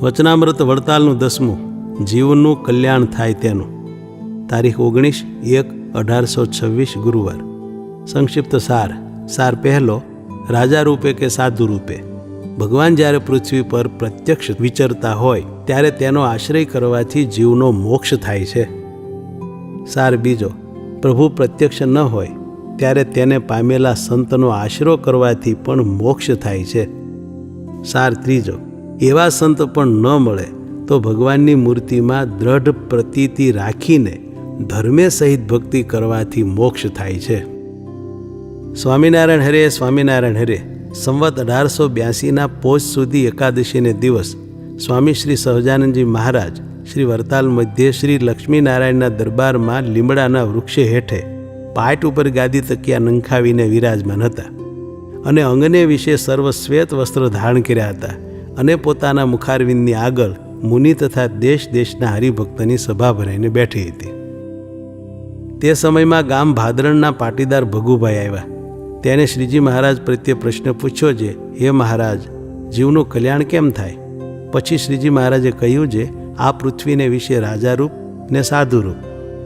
વચનામૃત વડતાલનું 10મું જીવનું કલ્યાણ થાય તેનું. તારીખ 19/1/1826 ગુરુવાર. સંક્ષિપ્ત સાર. પહેલો, રાજા રૂપે કે સાધુ રૂપે. ભગવાન જ્યારે પૃથ્વી પર પ્રત્યક્ષ વિચરતા હોય ત્યારે તેનો આશ્રય કરવાથી જીવનો મોક્ષ થાય છે. સાર બીજો, પ્રભુ પ્રત્યક્ષ ન હોય ત્યારે તેને પામેલા સંતનો આશરો કરવાથી પણ મોક્ષ થાય છે. સાર ત્રીજો, એવા સંત પણ ન મળે તો ભગવાનની મૂર્તિમાં દ્રઢ પ્રતીતિ રાખીને ધર્મે સહિત ભક્તિ કરવાથી મોક્ષ થાય છે. સ્વામિનારાયણ હરે, સ્વામિનારાયણ હરે. સંવત 1882ના પોષ સુધી એકાદશીને દિવસ સ્વામી શ્રી સહજાનંદજી મહારાજ શ્રી વરતાલ મધ્યે શ્રી લક્ષ્મીનારાયણના દરબારમાં લીમડાના વૃક્ષે હેઠે પાટ ઉપર ગાદી તકિયા નંખાવીને વિરાજમાન હતા અને અંગને વિશે સર્વ શ્વેત વસ્ત્ર ધારણ કર્યા હતા અને પોતાના મુખારવિંદની આગળ મુનિ તથા દેશ દેશના હરિભક્તની સભા ભરાઈને બેઠી હતી. તે સમયમાં ગામ ભાદરણના પાટીદાર ભગુભાઈ આવ્યા. તેને શ્રીજી મહારાજ પ્રત્યે પ્રશ્ન પૂછ્યો છે, હે મહારાજ, જીવનું કલ્યાણ કેમ થાય? પછી શ્રીજી મહારાજે કહ્યું છે, આ પૃથ્વીને વિશે રાજારૂપ ને સાધુરૂપ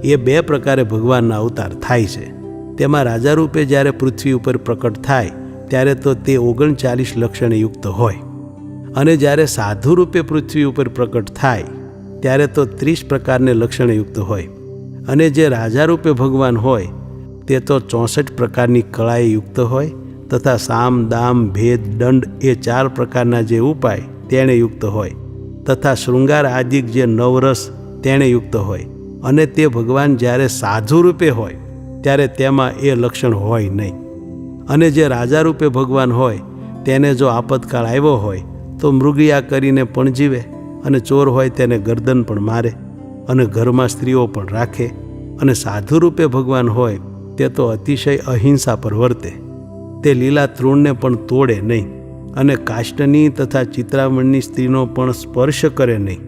એ 2 પ્રકારે ભગવાનના અવતાર થાય છે. તેમાં રાજારૂપે જ્યારે પૃથ્વી ઉપર પ્રકટ થાય ત્યારે તો તે 39 લક્ષણયુક્ત હોય અને જ્યારે સાધુ રૂપે પૃથ્વી ઉપર પ્રકટ થાય ત્યારે તો 30 પ્રકારને લક્ષણયુક્ત હોય અને જે રાજા રૂપે ભગવાન હોય તે તો 64 પ્રકારની કળાએ યુક્ત હોય તથા સામ દામ ભેદ દંડ એ 4 પ્રકારના જે ઉપાય તેણે યુક્ત હોય તથા શૃંગાર આદિક જે નવરસ તેણે યુક્ત હોય અને તે ભગવાન જ્યારે સાધુ રૂપે હોય ત્યારે તેમાં એ લક્ષણ હોય નહીં. અને જે રાજા રૂપે ભગવાન હોય તેને જો આપતકાળ આવ્યો હોય તો મૃગયા કરીને પણ જીવે અને ચોર હોય તેને ગરદન પણ મારે અને ઘરમાં સ્ત્રીઓ પણ રાખે. અને સાધુ રૂપે ભગવાન હોય તે તો અતિશય અહિંસા પર વર્તે. તે લીલા તૃણને પણ તોડે નહીં અને કાષ્ટની તથા ચિત્રામણની સ્ત્રીનો પણ સ્પર્શ કરે નહીં.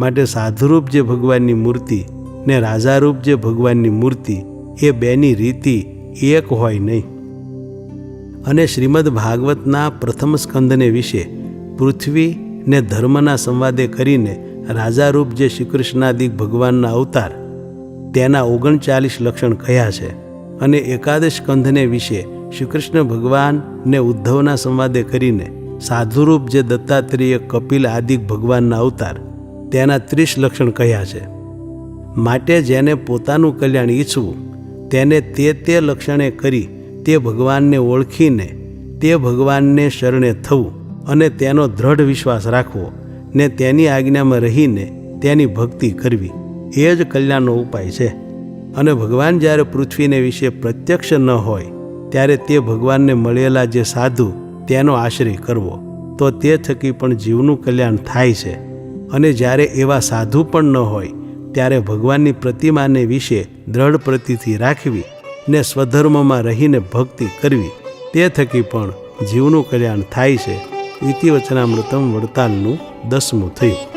માટે સાધુરૂપ જે ભગવાનની મૂર્તિ ને રાજારૂપ જે ભગવાનની મૂર્તિ એ 2ની રીતિ એક હોય નહીં. અને શ્રીમદ ભાગવતના પ્રથમ સ્કંદને વિશે પૃથ્વી ને ધર્મના સંવાદે કરીને રાજારૂપ જે શ્રીકૃષ્ણાદિક ભગવાનના અવતાર તેના 39 લક્ષણ કહ્યા છે. અને એકાદશ સ્કંધને વિશે શ્રીકૃષ્ણ ભગવાન ને ઉદ્ધવના સંવાદે કરીને સાધુરૂપ જે દત્તાત્રેય કપિલ આદિક ભગવાનના અવતાર તેના 30 લક્ષણ કહ્યા છે. માટે જેને પોતાનું કલ્યાણ ઈચ્છવું તેને તે લક્ષણે કરી તે ભગવાનને ઓળખીને તે ભગવાનને શરણે થવું અને તેનો દ્રઢ વિશ્વાસ રાખવો ને તેની આજ્ઞામાં રહીને તેની ભક્તિ કરવી એ જ કલ્યાણનો ઉપાય છે. અને ભગવાન જ્યારે પૃથ્વીને વિશે પ્રત્યક્ષ ન હોય ત્યારે તે ભગવાનને મળેલા જે સાધુ તેનો આશ્રય કરવો તો તે થકી પણ જીવનું કલ્યાણ થાય છે. અને જ્યારે એવા સાધુ પણ ન હોય ત્યારે ભગવાનની પ્રતિમાને વિશે દ્રઢ પ્રતીતિ રાખવી ને સ્વધર્મમાં રહીને ભક્તિ કરવી તે થકી પણ જીવનું કલ્યાણ થાય છે. ઇતિ વચનામૃતમ વડતાલનું 10મું થયું.